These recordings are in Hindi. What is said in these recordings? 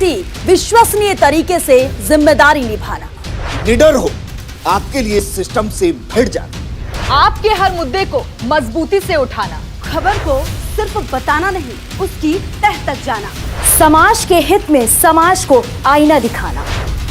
सटीक विश्वसनीय तरीके से जिम्मेदारी निभाना, निडर हो, आपके लिए सिस्टम से भिड़ जाना, आपके हर मुद्दे को मजबूती से उठाना, खबर को सिर्फ बताना नहीं, उसकी तह तक जाना, समाज के हित में समाज को आईना दिखाना,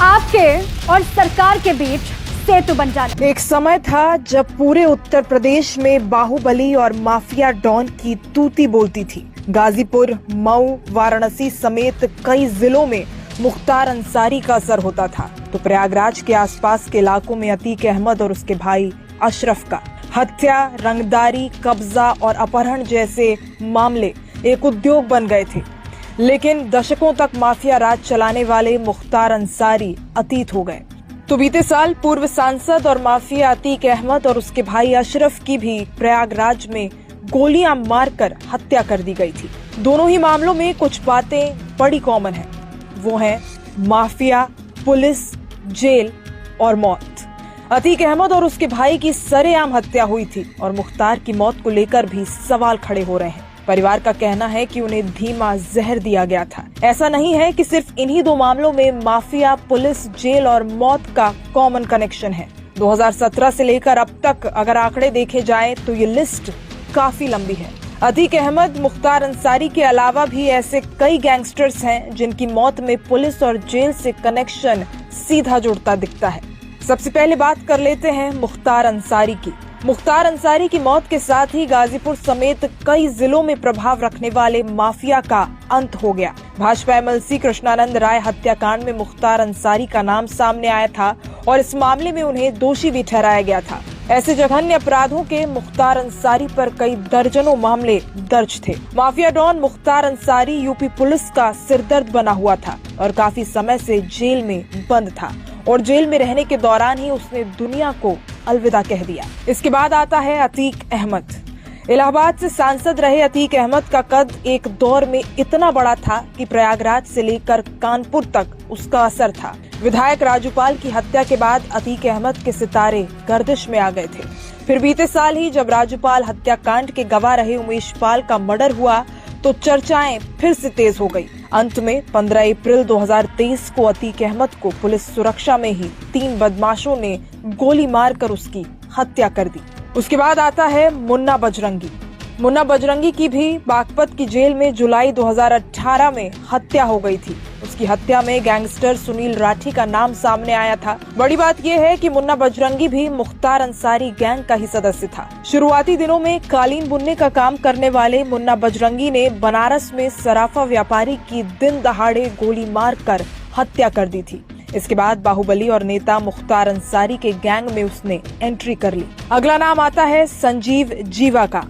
आपके और सरकार के बीच सेतु बन जाना। एक समय था जब पूरे उत्तर प्रदेश में बाहुबली और माफिया डॉन की तूती बोलती थी। गाजीपुर, मऊ, वाराणसी समेत कई जिलों में मुख्तार अंसारी का असर होता था, तो प्रयागराज के आसपास के इलाकों में अतीक अहमद और उसके भाई अशरफ का हत्या, रंगदारी, कब्जा और अपहरण जैसे मामले एक उद्योग बन गए थे। लेकिन दशकों तक माफिया राज चलाने वाले मुख्तार अंसारी अतीत हो गए। तो बीते साल पूर्व सांसद और माफिया अतीक अहमद और उसके भाई अशरफ की भी प्रयागराज में गोलियां मारकर हत्या कर दी गई थी। दोनों ही मामलों में कुछ बातें बड़ी कॉमन हैं। वो हैं माफिया, पुलिस, जेल और मौत। अतीक अहमद और उसके भाई की सरेआम हत्या हुई थी और मुख्तार की मौत को लेकर भी सवाल खड़े हो रहे हैं। परिवार का कहना है कि उन्हें धीमा जहर दिया गया था। ऐसा नहीं है कि सिर्फ इन्हीं दो मामलों में माफिया, पुलिस, जेल और मौत का कॉमन कनेक्शन है। 2017 से लेकर अब तक अगर आंकड़े देखे जाएं तो ये लिस्ट काफी लंबी है। अतीक अहमद, मुख्तार अंसारी के अलावा भी ऐसे कई गैंगस्टर्स हैं जिनकी मौत में पुलिस और जेल से कनेक्शन सीधा जुड़ता दिखता है। सबसे पहले बात कर लेते हैं मुख्तार अंसारी की। मुख्तार अंसारी की मौत के साथ ही गाजीपुर समेत कई जिलों में प्रभाव रखने वाले माफिया का अंत हो गया। भाजपा एमएलसी कृष्णानंद राय हत्याकांड में मुख्तार अंसारी का नाम सामने आया था और इस मामले में उन्हें दोषी भी ठहराया गया था। ऐसे जघन्य अपराधों के मुख्तार अंसारी पर कई दर्जनों मामले दर्ज थे। Mafia don Mukhtar Ansari UP police का सिरदर्द बना हुआ था और काफी समय से जेल में बंद था और जेल में रहने के दौरान ही उसने दुनिया को अलविदा कह दिया। इसके बाद आता है अतीक अहमद। इलाहाबाद से सांसद रहे अतीक अहमद का कद एक दौर में इतना बड़ा था कि प्रयागराज से लेकर कानपुर तक उसका असर था। विधायक राजूपाल की हत्या के बाद अतीक अहमद के सितारे गर्दिश में आ गए थे। फिर बीते साल ही जब राजूपाल हत्याकांड के गवाह रहे उमेश पाल का मर्डर हुआ तो चर्चाएं फिर से तेज हो गई। अंत में 15 अप्रैल 2023 को अतीक अहमद को पुलिस सुरक्षा में ही 3 बदमाशों ने गोली मारकर उसकी हत्या कर दी। उसके बाद आता है मुन्ना बजरंगी। मुन्ना बजरंगी की भी बागपत की जेल में जुलाई 2018 में हत्या हो गई थी। उसकी हत्या में गैंगस्टर सुनील राठी का नाम सामने आया था। बड़ी बात यह है कि मुन्ना बजरंगी भी मुख्तार अंसारी गैंग का ही सदस्य था। शुरुआती दिनों में कालीन बुनने का काम करने वाले मुन्ना बजरंगी ने बनारस में सराफा व्यापारी की दिन दहाड़े गोली मारकर हत्या कर दी थी। इसके बाद बाहुबली और नेता मुख्तार अंसारी के गैंग में उसने एंट्री कर ली। अगला नाम आता है संजीव जीवा का।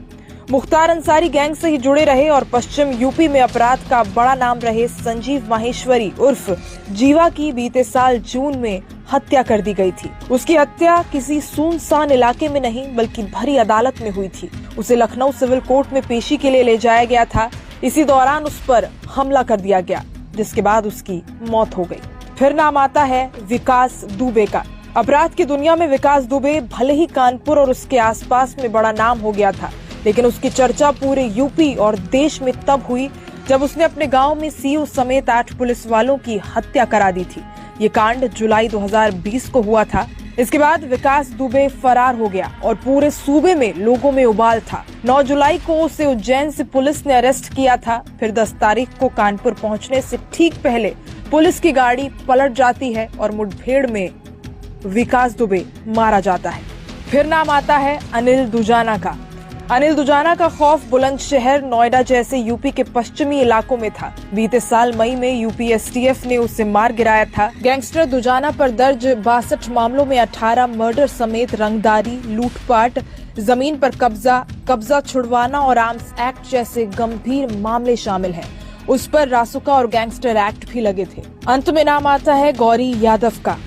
मुख्तार अंसारी गैंग से ही जुड़े रहे और पश्चिम यूपी में अपराध का बड़ा नाम रहे संजीव माहेश्वरी उर्फ जीवा की बीते साल जून में हत्या कर दी गई थी। उसकी हत्या किसी सुनसान इलाके में नहीं बल्कि भरी अदालत में हुई थी। उसे लखनऊ सिविल कोर्ट में पेशी के लिए ले जाया गया था। इसी दौरान उस पर हमला कर दिया गया, जिसके बाद उसकी मौत हो गई। फिर नाम आता है विकास दुबे का। अपराध की दुनिया में विकास दुबे भले ही कानपुर और उसके आसपास में बड़ा नाम हो गया था, लेकिन उसकी चर्चा पूरे यूपी और देश में तब हुई जब उसने अपने गांव में सीओ समेत 8 पुलिस वालों की हत्या करा दी थी। ये कांड जुलाई 2020 को हुआ था। इसके बाद विकास दुबे फरार हो गया और पूरे सूबे में लोगों में उबाल था। 9 जुलाई को उसे उज्जैन से पुलिस ने अरेस्ट किया था। फिर 10 तारीख को कानपुर पहुंचने से ठीक पहले पुलिस की गाड़ी पलट जाती है और मुठभेड़ में विकास दुबे मारा जाता है। फिर नाम आता है अनिल दुजाना का। अनिल दुजाना का खौफ बुलंदशहर, नोएडा जैसे यूपी के पश्चिमी इलाकों में था। बीते साल मई में यूपी एसटीएफ ने उसे मार गिराया था। गैंगस्टर दुजाना पर दर्ज 62 मामलों में 18 मर्डर समेत रंगदारी, लूटपाट, जमीन पर कब्जा छुड़वाना और आर्म्स एक्ट जैसे गंभीर मामले शामिल हैं। उस पर रासुका और गैंगस्टर एक्ट भी लगे थे। अंत में नाम आता है गौरी यादव का।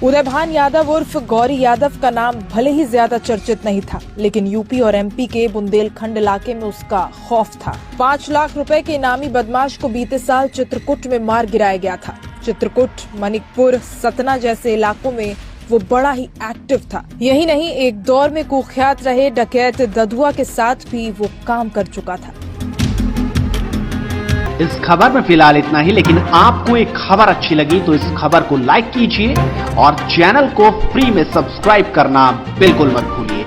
उदयभान यादव उर्फ गौरी यादव का नाम भले ही ज्यादा चर्चित नहीं था, लेकिन यूपी और एमपी के बुंदेलखंड इलाके में उसका खौफ था। 5 लाख रुपए के इनामी बदमाश को बीते साल चित्रकूट में मार गिराया गया था। चित्रकूट, मणिकपुर, सतना जैसे इलाकों में वो बड़ा ही एक्टिव था। यही नहीं, एक दौर में कुख्यात रहे डकैत ददुआ के साथ भी वो काम कर चुका था। इस खबर में फिलहाल इतना ही, लेकिन आपको एक खबर अच्छी लगी तो इस खबर को लाइक कीजिए और चैनल को फ्री में सब्सक्राइब करना बिल्कुल मत भूलिए।